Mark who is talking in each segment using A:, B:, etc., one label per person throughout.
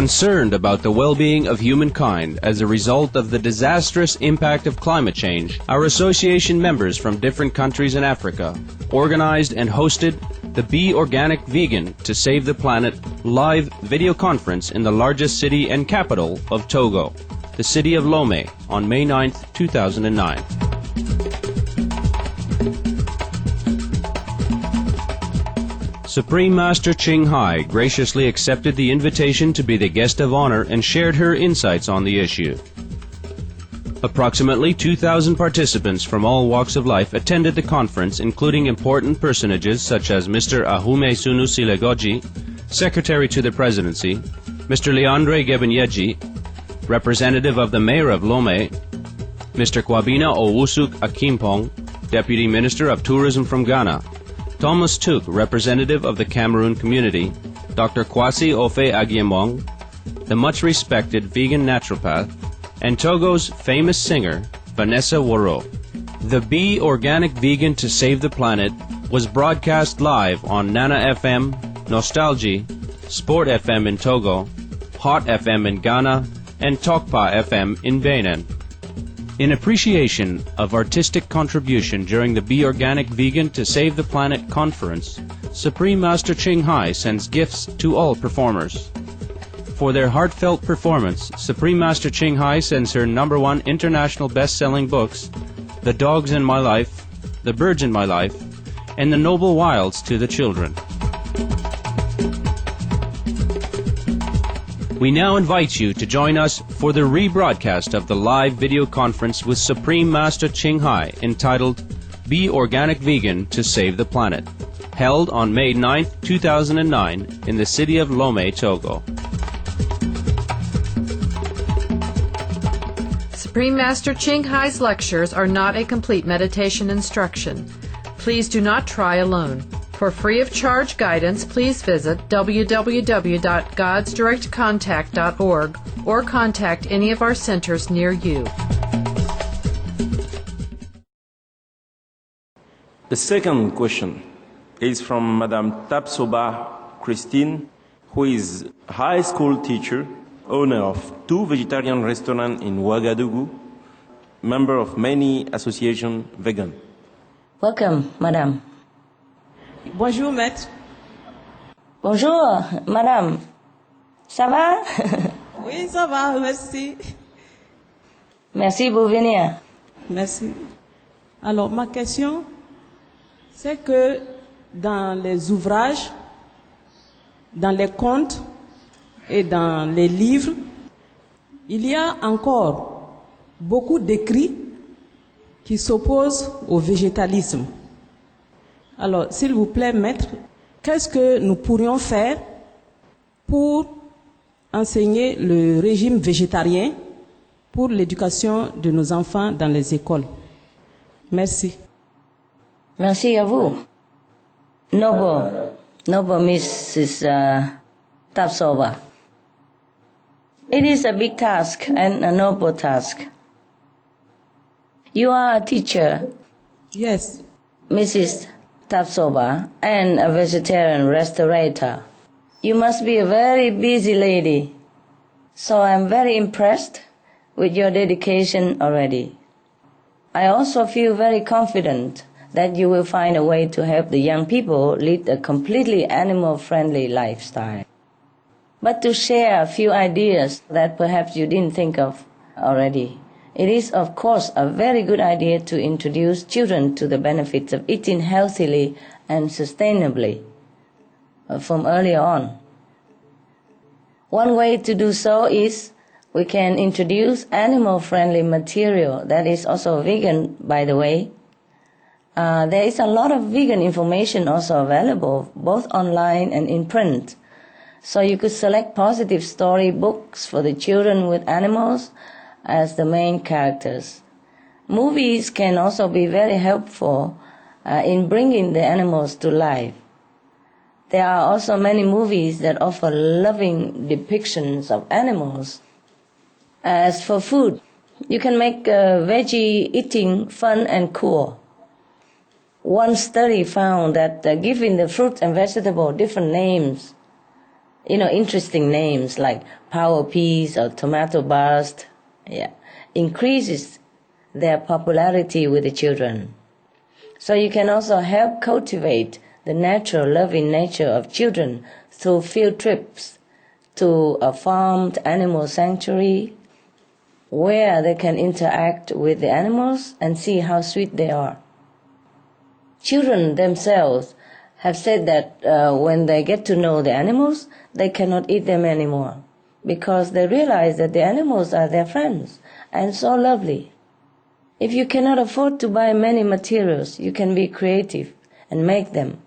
A: Concerned about the well-being of humankind as a result of the disastrous impact of climate change, our association members from different countries in Africa organized and hosted the Be Organic Vegan to Save the Planet live video conference in the largest city and capital of Togo, the city of Lomé, on May 9, 2009. Supreme Master Chay graciously accepted the invitation to be the guest of honor and shared her insights on the issue. Approximately 2,000 participants from all walks of life attended the conference, including important personages such as Mr. Ahume Silegoji, Secretary to the Presidency, Mr. Leandre Gebenyeji, Representative of the Mayor of Lomé, Mr. Kwabena Owusuk Akimpong, Deputy Minister of Tourism from Ghana, Thomas Tuk, representative of the Cameroon community, Dr. Kwasi Ofe Agyemong, the much-respected vegan naturopath, and Togo's famous singer, Vanessa Waro. The Be Organic Vegan to Save the Planet was broadcast live on Nana FM, Nostalgie, Sport FM in Togo, Hot FM in Ghana, and Tokpa FM in Benin. In appreciation of artistic contribution during the Be Organic Vegan to Save the Planet conference, Supreme Master Chay sends gifts to all performers. For their heartfelt performance, Supreme Master Chay sends her #1 international best-selling books, The Dogs in My Life, The Birds in My Life, and The Noble Wilds to the children. We now invite you to join us for the rebroadcast of the live video conference with Supreme Master Chay entitled Be Organic Vegan to Save the Planet, held on May 9, 2009 in the city of Lomé, Togo.
B: Supreme Master Chay's lectures are not a complete meditation instruction. Please do not try alone. For free of charge guidance, please visit www.godsdirectcontact.org or contact any of our centers near you.
C: The second question is from Madame Tapsoba Christine, who is a high school teacher, owner of 2 vegetarian restaurants in Ouagadougou, member of many associations vegan.
D: Welcome, Madame.
E: Bonjour, maître.
D: Bonjour, Madame. Ça va?
E: Oui, ça va, merci.
D: Merci pour venir.
E: Merci. Alors, ma question, c'est que dans les ouvrages, dans les contes et dans les livres, il y a encore beaucoup d'écrits qui s'opposent au végétalisme. Alors, s'il vous plaît, maître, qu'est-ce que nous pourrions faire pour enseigner le régime végétarien pour l'éducation de nos enfants dans les écoles? Merci.
D: Merci à vous. Noble Mrs. Tapsoba. It is a big task and a noble task. You are a teacher.
E: Yes.
D: Mrs. Tapsoba, and a vegetarian restaurateur. You must be a very busy lady. So I'm very impressed with your dedication already. I also feel very confident that you will find a way to help the young people lead a completely animal-friendly lifestyle. But to share a few ideas that perhaps you didn't think of already. It is, of course, a very good idea to introduce children to the benefits of eating healthily and sustainably from earlier on. One way to do so is we can introduce animal-friendly material that is also vegan, by the way. There is a lot of vegan information also available, both online and in print. So you could select positive story books for the children with animals as the main characters. Movies can also be very helpful in bringing the animals to life. There are also many movies that offer loving depictions of animals. As for food, you can make veggie eating fun and cool. One study found that giving the fruit and vegetable different names, interesting names like power peas or tomato burst, increases their popularity with the children. So you can also help cultivate the natural loving nature of children through field trips to a farmed animal sanctuary where they can interact with the animals and see how sweet they are. Children themselves have said that when they get to know the animals, they cannot eat them anymore because they realize that the animals are their friends and so lovely. If you cannot afford to buy many materials, you can be creative and make them,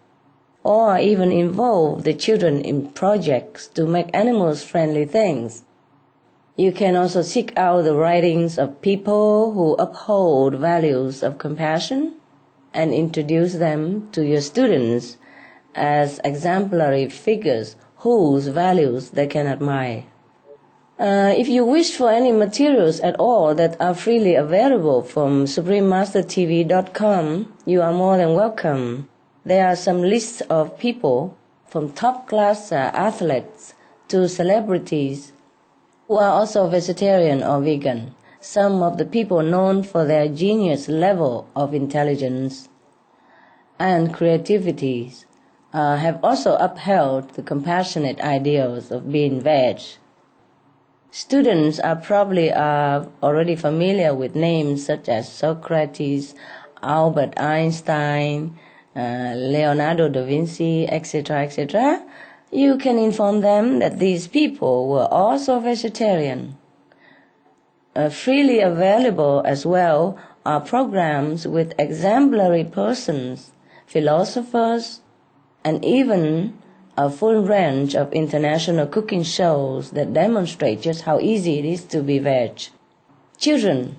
D: or even involve the children in projects to make animals-friendly things. You can also seek out the writings of people who uphold values of compassion and introduce them to your students as exemplary figures whose values they can admire. If you wish for any materials at all that are freely available from suprememastertv.com, you are more than welcome. There are some lists of people from top-class athletes to celebrities who are also vegetarian or vegan. Some of the people known for their genius level of intelligence and creativity have also upheld the compassionate ideals of being veg. Students are probably already familiar with names such as Socrates, Albert Einstein, Leonardo da Vinci, etc., etc. You can inform them that these people were also vegetarian. Freely available as well are programs with exemplary persons, philosophers, and even a full range of international cooking shows that demonstrate just how easy it is to be veg. Children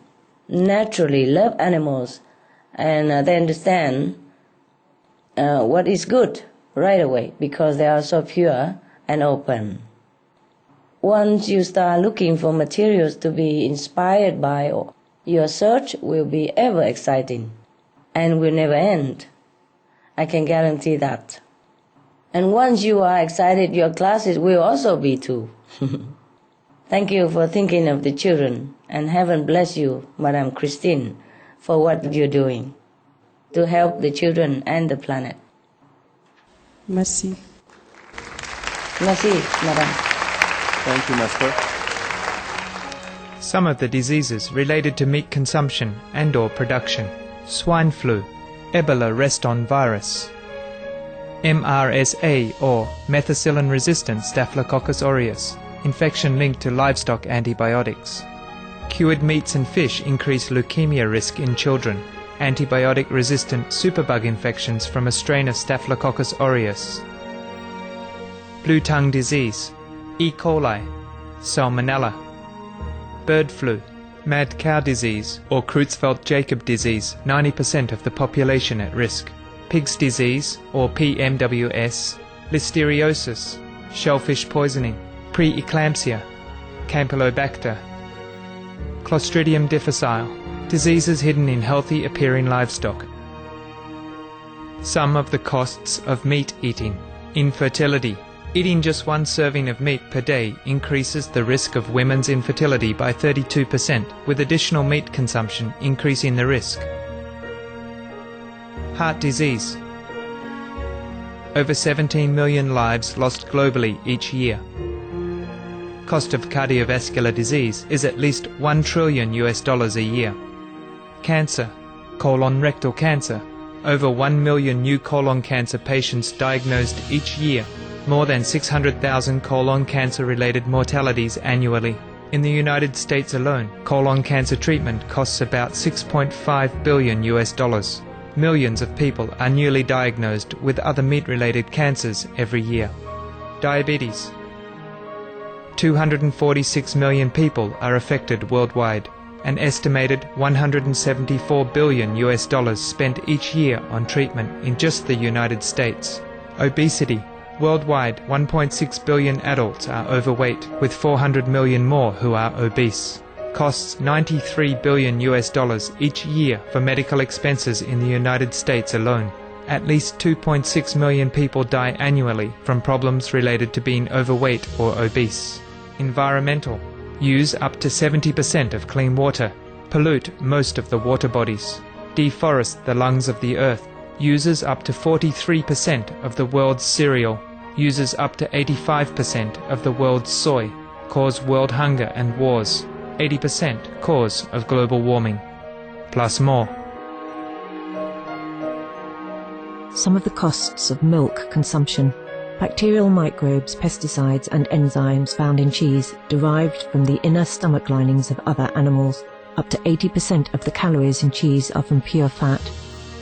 D: naturally love animals and they understand what is good right away because they are so pure and open. Once you start looking for materials to be inspired by, your search will be ever exciting and will never end. I can guarantee that. And once you are excited, your classes will also be too. Thank you for thinking of the children, and heaven bless you, Madame Christine, for what you're doing to help the children and the planet.
E: Merci.
D: Merci, Madame.
C: Thank you, Master.
F: Some of the diseases related to meat consumption and/or production: swine flu, Ebola reston virus, MRSA or methicillin-resistant Staphylococcus aureus, infection linked to livestock antibiotics. Cured meats and fish increase leukemia risk in children. Antibiotic-resistant superbug infections from a strain of Staphylococcus aureus. Blue tongue disease, E. coli, Salmonella. Bird flu, mad cow disease or Creutzfeldt-Jakob disease, 90% of the population at risk. Pig's disease or PMWS, listeriosis, shellfish poisoning, preeclampsia, Campylobacter. Clostridium difficile, diseases hidden in healthy appearing livestock. Some of the costs of meat eating: infertility. Eating just one serving of meat per day increases the risk of women's infertility by 32%, with additional meat consumption increasing the risk. Heart disease. Over 17 million lives lost globally each year. Cost of cardiovascular disease is at least $1 trillion a year. Cancer, colon rectal cancer. Over 1 million new colon cancer patients diagnosed each year. More than 600,000 colon cancer-related mortalities annually. In the United States alone, colon cancer treatment costs about $6.5 billion. Millions of people are newly diagnosed with other meat-related cancers every year. Diabetes. 246 million people are affected worldwide. An estimated $174 billion spent each year on treatment in just the United States. Obesity. Worldwide, 1.6 billion adults are overweight, with 400 million more who are obese. Costs $93 billion each year for medical expenses in the United States alone. At least 2.6 million people die annually from problems related to being overweight or obese. Environmental. Use up to 70% of clean water. Pollute most of the water bodies. Deforest the lungs of the earth. Uses up to 43% of the world's cereal. Uses up to 85% of the world's soy. Cause world hunger and wars. 80% cause of global warming. Plus more.
G: Some of the costs of milk consumption. Bacterial microbes, pesticides and enzymes found in cheese derived from the inner stomach linings of other animals. Up to 80% of the calories in cheese are from pure fat.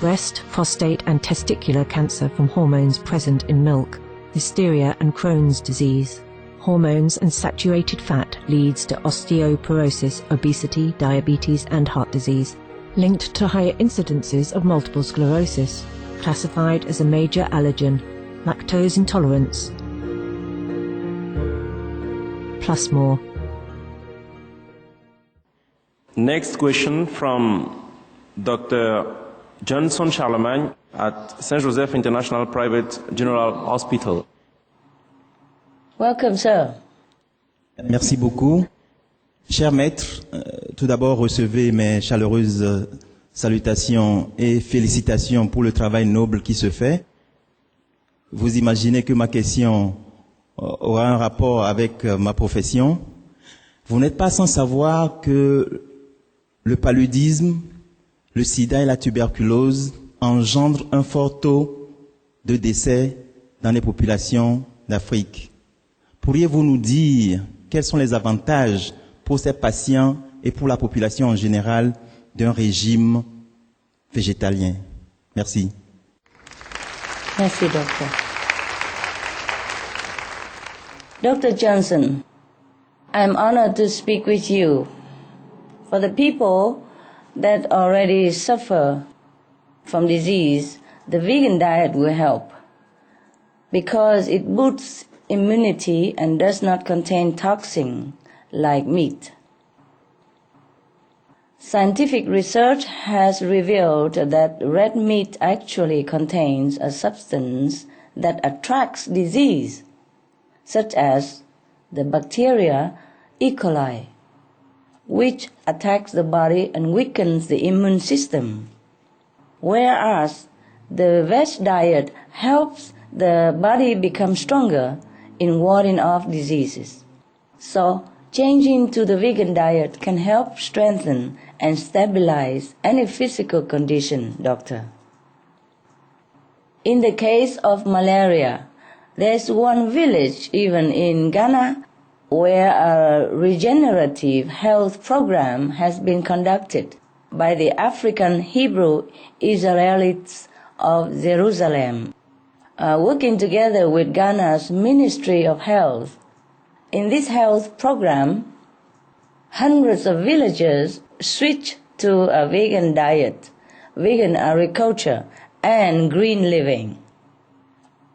G: Breast, prostate and testicular cancer from hormones present in milk. Hysteria and Crohn's disease. Hormones and saturated fat leads to osteoporosis, obesity, diabetes and heart disease. Linked to higher incidences of multiple sclerosis. Classified as a major allergen. Lactose intolerance. Plus more.
C: Next question from Dr. Johnson Charlemagne at Saint Joseph International Private General Hospital.
D: Welcome, sir.
H: Merci beaucoup. Cher maître, tout d'abord recevez mes chaleureuses salutations et félicitations pour le travail noble qui se fait. Vous imaginez que ma question aura un rapport avec ma profession. Vous n'êtes pas sans savoir que le paludisme, le sida et la tuberculose engendrent un fort taux de décès dans les populations d'Afrique. Pourriez-vous nous dire quels sont les avantages pour ces patients et pour la population en général d'un régime végétalien? Merci.
D: Merci, Doctor. Dr. Johnson, I'm honored to speak with you. For the people that already suffer from disease, the vegan diet will help because it boosts immunity and does not contain toxins like meat. Scientific research has revealed that red meat actually contains a substance that attracts disease, such as the bacteria E. coli, which attacks the body and weakens the immune system, whereas the veg diet helps the body become stronger in warding off diseases. So, changing to the vegan diet can help strengthen and stabilize any physical condition, doctor. In the case of malaria, there's one village, even in Ghana, where a regenerative health program has been conducted by the African Hebrew Israelites of Jerusalem, working together with Ghana's Ministry of Health. In this health program, hundreds of villagers switched to a vegan diet, vegan agriculture, and green living.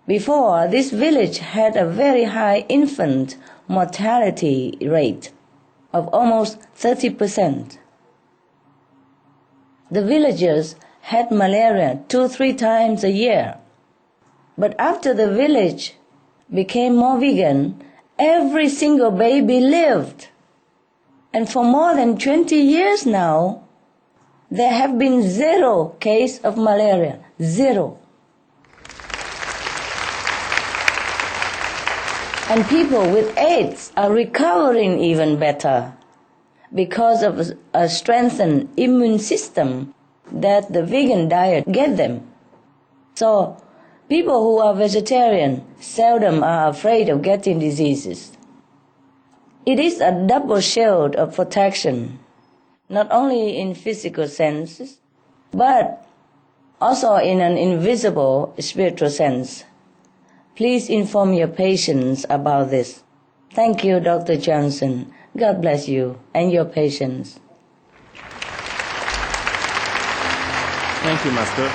D: Before, this village had a very high infant mortality rate of almost 30%. The villagers had malaria 2-3 times a year. But after the village became more vegan, every single baby lived. And for more than 20 years now, there have been 0 case of malaria. 0. And people with AIDS are recovering even better because of a strengthened immune system that the vegan diet gave them. So, people who are vegetarian seldom are afraid of getting diseases. It is a double shield of protection, not only in physical senses, but also in an invisible spiritual sense. Please inform your patients about this. Thank you, Dr. Johnson. God bless you and your patients.
C: Thank you, Master.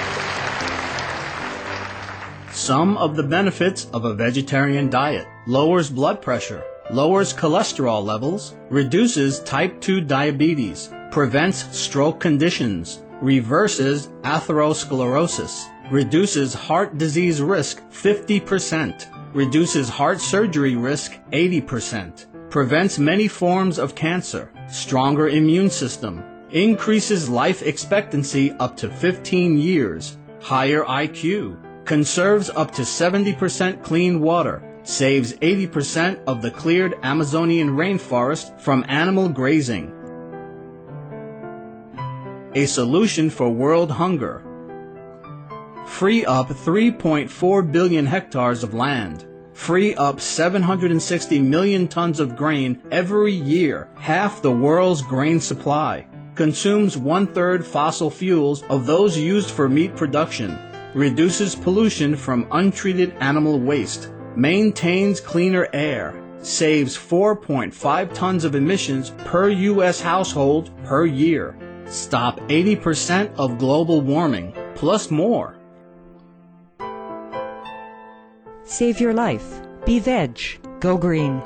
I: Some of the benefits of a vegetarian diet: lowers blood pressure, lowers cholesterol levels, reduces type 2 diabetes, prevents stroke conditions, reverses atherosclerosis, reduces heart disease risk 50%, reduces heart surgery risk 80%, prevents many forms of cancer, stronger immune system, increases life expectancy up to 15 years, higher IQ, conserves up to 70% clean water, saves 80% of the cleared Amazonian rainforest from animal grazing. A solution for world hunger. Free up 3.4 billion hectares of land. Free up 760 million tons of grain every year, half the world's grain supply. Consumes 1/3 fossil fuels of those used for meat production. Reduces pollution from untreated animal waste. Maintains cleaner air. Saves 4.5 tons of emissions per U.S. household per year. Stop 80% of global warming, plus more.
J: Save your life. Be veg. Go green.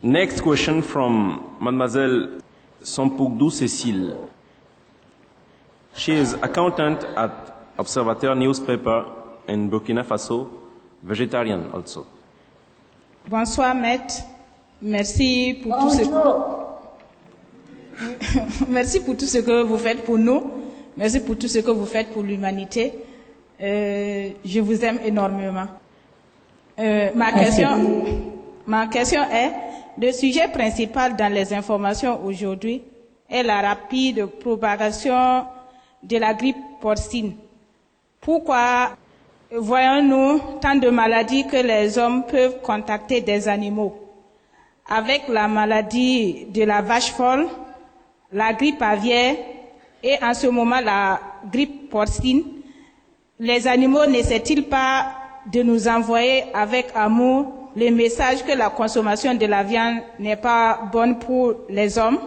C: Next question from Mademoiselle Sampugdou Cécile. She is accountant at Observateur newspaper in Burkina Faso, vegetarian also.
K: Bonsoir, maître. Merci pour tout ce Merci pour tout ce que vous faites pour nous. Merci pour tout ce que vous faites pour l'humanité. Je vous aime énormément. Ma question est, le sujet principal dans les informations aujourd'hui est la rapide propagation de la grippe porcine. Pourquoi voyons-nous tant de maladies que les hommes peuvent contacter des animaux? Avec la maladie de la vache folle, la grippe aviaire et en ce moment la grippe porcine, les animaux n'essaient-ils pas de nous envoyer avec amour le message que la consommation de la viande n'est pas bonne pour les hommes?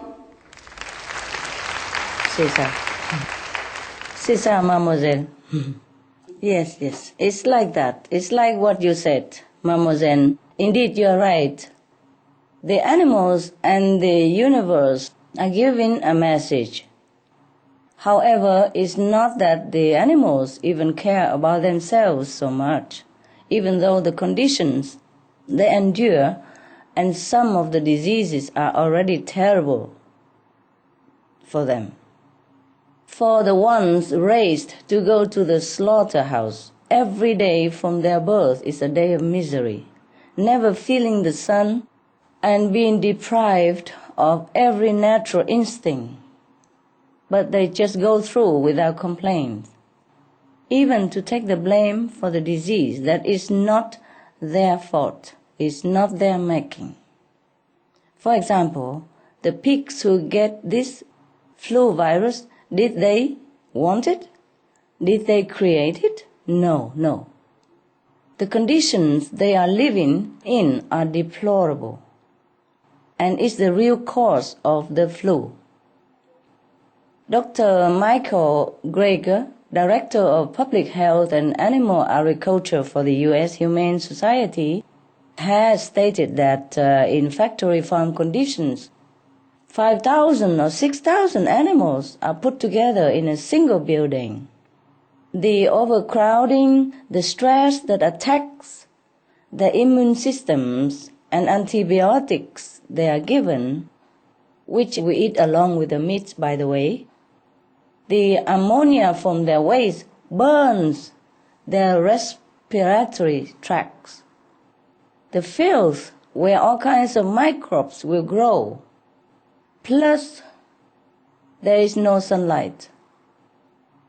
D: C'est ça. C'est ça, mademoiselle. Yes, yes. It's like that. It's like what you said, mademoiselle. Indeed, you're right. The animals and the universe are giving a message. However, it's not that the animals even care about themselves so much, even though the conditions they endure and some of the diseases are already terrible for them. For the ones raised to go to the slaughterhouse, every day from their birth is a day of misery, never feeling the sun and being deprived of every natural instinct. But they just go through without complaint. Even to take the blame for the disease that is not their fault, is not their making. For example, the pigs who get this flu virus, did they want it? Did they create it? No, no. The conditions they are living in are deplorable and is the real cause of the flu. Dr. Michael Greger, Director of Public Health and Animal Agriculture for the U.S. Humane Society, has stated that in factory farm conditions, 5,000 or 6,000 animals are put together in a single building. The overcrowding, the stress that attacks the immune systems and antibiotics they are given, which we eat along with the meats, by the way, the ammonia from their waste burns their respiratory tracts. The fields where all kinds of microbes will grow. Plus, there is no sunlight.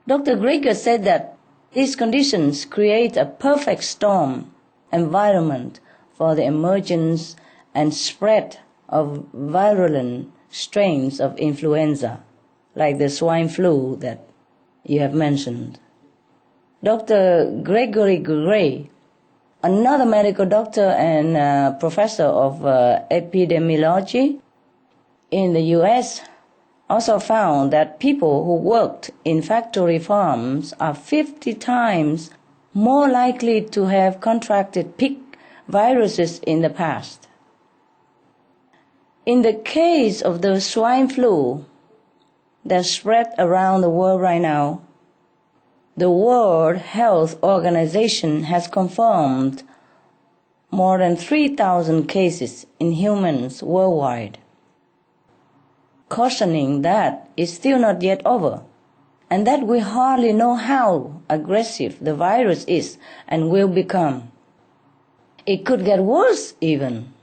D: Dr. Greger said that these conditions create a perfect storm environment for the emergence and spread of virulent strains of influenza, like the swine flu that you have mentioned. Dr. Gregory Gray, another medical doctor and professor of epidemiology in the U.S., also found that people who worked in factory farms are 50 times more likely to have contracted pig viruses in the past. In the case of the swine flu that spread around the world right now, the World Health Organization has confirmed more than 3,000 cases in humans worldwide, cautioning that it's still not yet over, and that we hardly know how aggressive the virus is and will become. It could get worse even,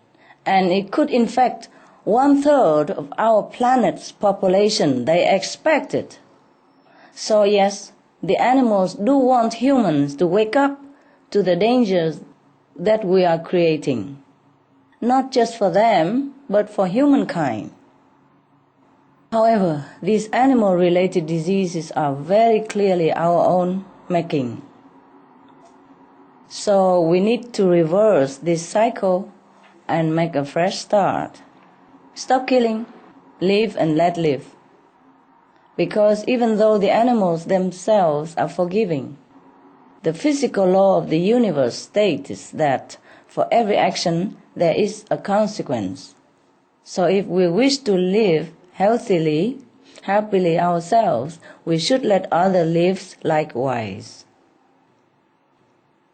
D: and it could infect 1/3 of our planet's population, they expected. So yes, the animals do want humans to wake up to the dangers that we are creating, not just for them, but for humankind. However, these animal-related diseases are very clearly our own making. So we need to reverse this cycle and make a fresh start. Stop killing, live and let live. Because even though the animals themselves are forgiving, the physical law of the universe states that for every action there is a consequence. So if we wish to live happily ourselves, we should let others live likewise.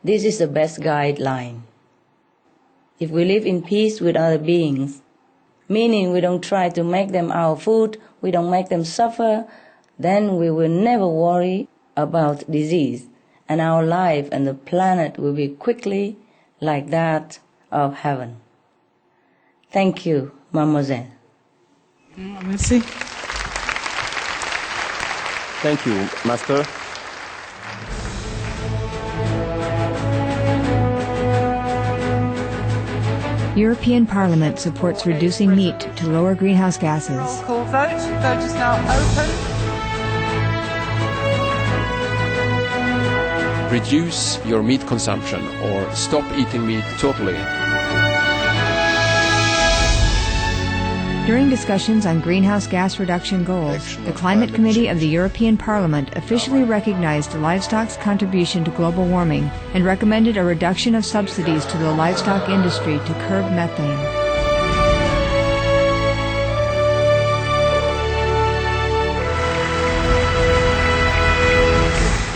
D: This is the best guideline. If we live in peace with other beings, meaning we don't try to make them our food, we don't make them suffer, then we will never worry about disease, and our life and the planet will be quickly like that of heaven. Thank you, Mademoiselle.
K: Merci.
C: Thank you, Master.
L: European Parliament supports reducing meat to lower greenhouse gases.
M: Roll call vote. Vote is now open.
N: Reduce your meat consumption or stop eating meat totally.
L: During discussions on greenhouse gas reduction goals, the Climate Committee of the European Parliament officially recognized livestock's contribution to global warming and recommended a reduction of subsidies to the livestock industry to curb methane.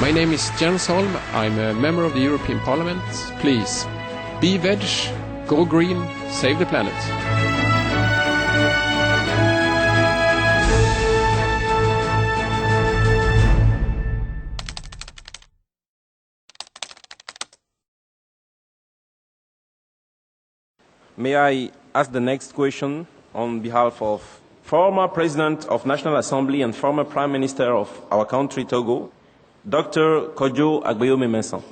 N: My name is Jens Holm. I'm a member of the European Parliament. Please, be veg, go green, save the planet.
C: May I ask the next question on behalf of former President of National Assembly and former Prime Minister of our country, Togo, Dr. Kodjo Agbeyomemesan.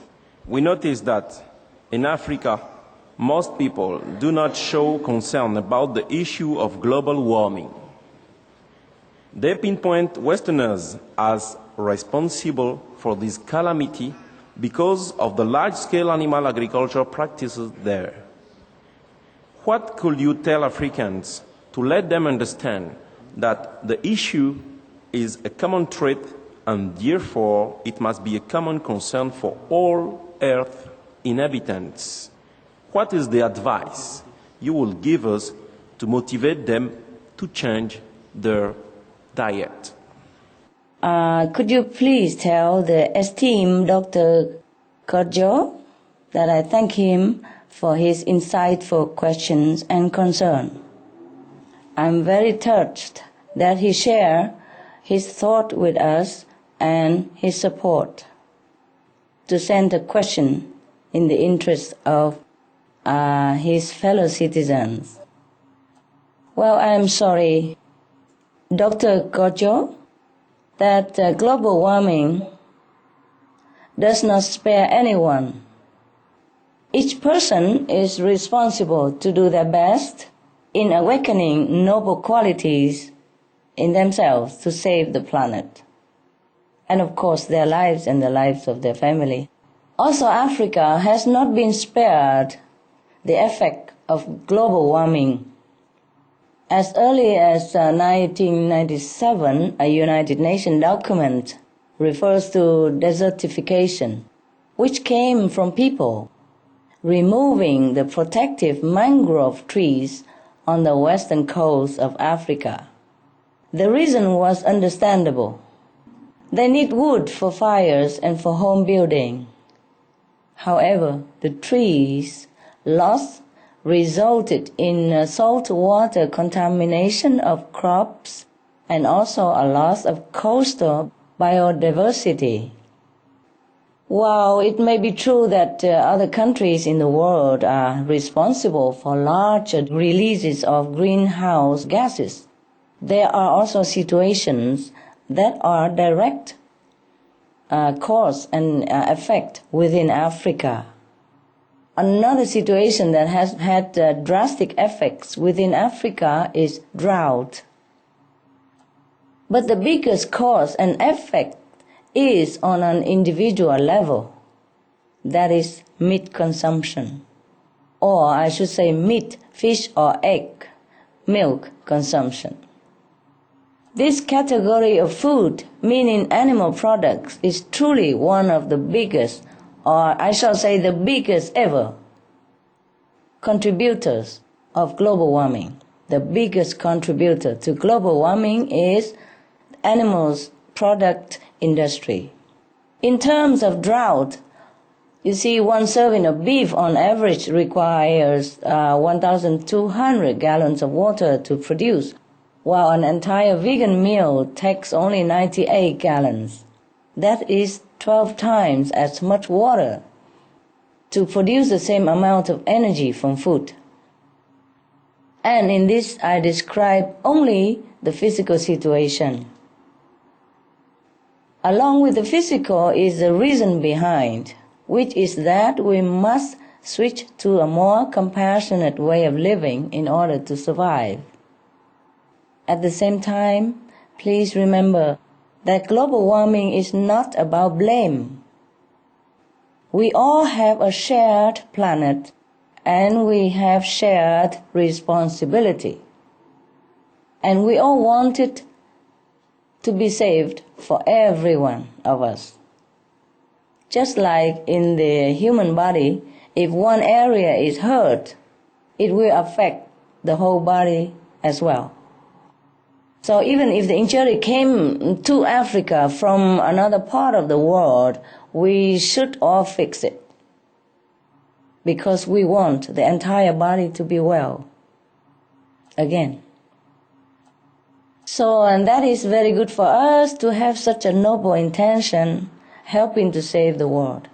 C: We notice that in Africa, most people do not show concern about the issue of global warming. They pinpoint Westerners as responsible for this calamity because of the large-scale animal agriculture practices there. What could you tell Africans to let them understand that the issue is a common threat and therefore it must be a common concern for all Earth inhabitants? What is the advice you will give us to motivate them to change their diet?
D: Could you please tell the esteemed Dr. Kodjo that I thank him for his insightful questions and concern. I'm very touched that he shared his thought with us and his support to send a question in the interest of his fellow citizens. Well, I'm sorry, Dr. Kodjo, that global warming does not spare anyone. Each person is responsible to do their best in awakening noble qualities in themselves to save the planet, and of course their lives and the lives of their family. Also, Africa has not been spared the effect of global warming. As early as 1997, a United Nations document refers to desertification, which came from people removing the protective mangrove trees on the western coast of Africa. The reason was understandable. They need wood for fires and for home building. However, the trees loss resulted in saltwater contamination of crops and also a loss of coastal biodiversity. While it may be true that other countries in the world are responsible for larger releases of greenhouse gases, there are also situations that are direct cause and effect within Africa. Another situation that has had drastic effects within Africa is drought. But the biggest cause and effect is on an individual level. That is meat consumption. Or I should say meat, fish or egg, milk consumption. This category of food, meaning animal products, is truly one of the biggest, or I shall say the biggest ever, contributors of global warming. The biggest contributor to global warming is animals product industry. In terms of drought, you see, one serving of beef on average requires 1,200 gallons of water to produce, while an entire vegan meal takes only 98 gallons. That is 12 times as much water to produce the same amount of energy from food. And in this, I describe only the physical situation. Along with the physical is the reason behind, which is that we must switch to a more compassionate way of living in order to survive. At the same time, please remember that global warming is not about blame. We all have a shared planet and we have shared responsibility. And we all want it to be saved for every one of us. Just like in the human body, if one area is hurt, it will affect the whole body as well. So even if the injury came to Africa from another part of the world, we should all fix it, because we want the entire body to be well again. So, and that is very good for us to have such a noble intention, helping to save the world.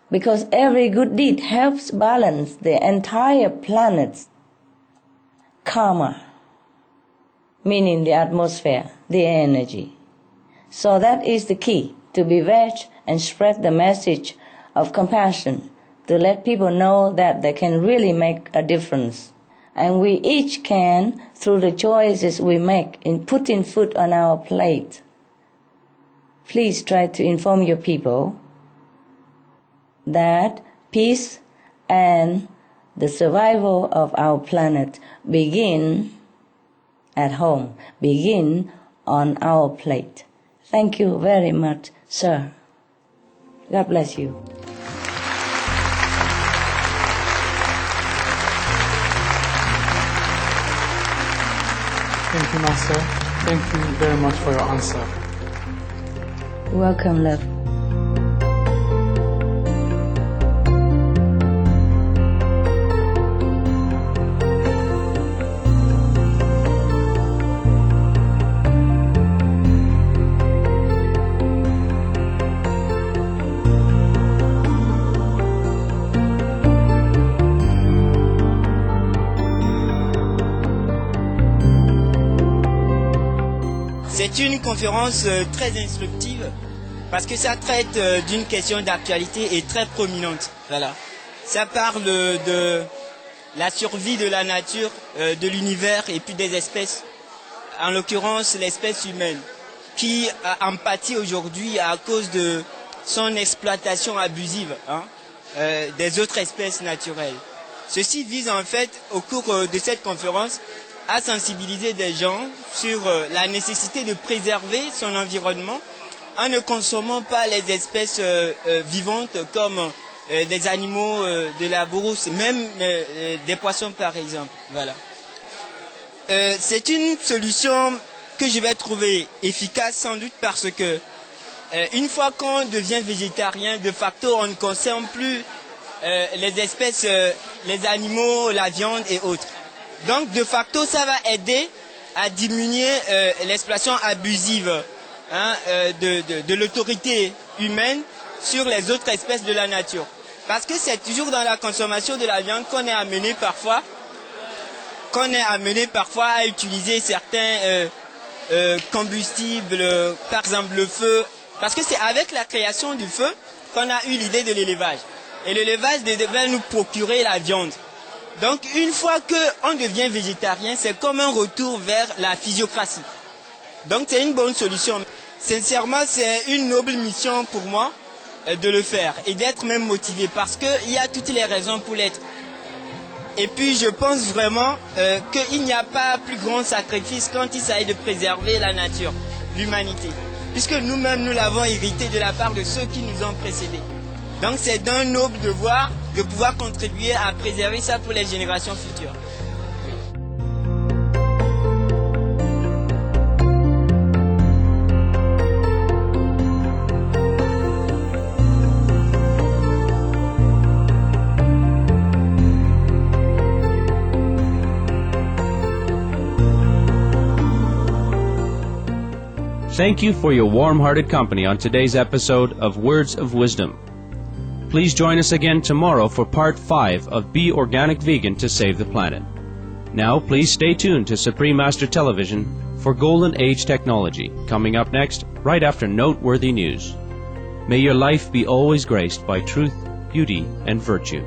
D: Because every good deed helps balance the entire planet's karma, meaning the atmosphere, the energy. So that is the key, to be veg and spread the message of compassion, to let people know that they can really make a difference. And we each can, through the choices we make in putting food on our plate. Please try to inform your people that peace and the survival of our planet begin at home, begin on our plate. Thank you very much, sir. God bless you.
O: Thank you, Master. Thank you very much for your answer.
D: Welcome, love.
P: C'est une conférence très instructive parce que ça traite d'une question d'actualité et très prominente. Voilà. Ça parle de la survie de la nature, de l'univers et puis des espèces. En l'occurrence, l'espèce humaine qui en pâtit aujourd'hui à cause de son exploitation abusive des autres espèces naturelles. Ceci vise en fait, au cours de cette conférence, à sensibiliser des gens sur la nécessité de préserver son environnement en ne consommant pas les espèces vivantes comme des animaux de la brousse, même des poissons par exemple. Voilà. C'est une solution que je vais trouver efficace sans doute parce que une fois qu'on devient végétarien, de facto on ne consomme plus les espèces, les animaux, la viande et autres. Donc de facto, ça va aider à diminuer l'exploitation abusive de l'autorité humaine sur les autres espèces de la nature. Parce que c'est toujours dans la consommation de la viande qu'on est amené parfois à utiliser certains combustibles, par exemple le feu. Parce que c'est avec la création du feu qu'on a eu l'idée de l'élevage. Et l'élevage devait nous procurer la viande. Donc une fois qu'on devient végétarien, c'est comme un retour vers la physiocratie. Donc c'est une bonne solution. Sincèrement, c'est une noble mission pour moi de le faire et d'être même motivé parce qu'il y a toutes les raisons pour l'être. Et puis je pense vraiment qu'il n'y a pas plus grand sacrifice quand il s'agit de préserver la nature, l'humanité. Puisque nous-mêmes, nous l'avons hérité de la part de ceux qui nous ont précédés. Donc c'est d'un noble devoir de pouvoir contribuer à préserver ça pour les générations futures.
A: Thank you for your warm-hearted company on today's episode of Words of Wisdom. Please join us again tomorrow for part 5 of Be Organic Vegan to Save the Planet. Now, please stay tuned to Supreme Master Television for Golden Age Technology, coming up next, right after noteworthy news. May your life be always graced by truth, beauty, and virtue.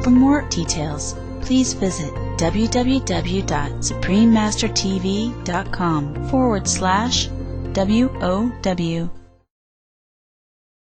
Q: For more details, please visit www.suprememastertv.com/WOW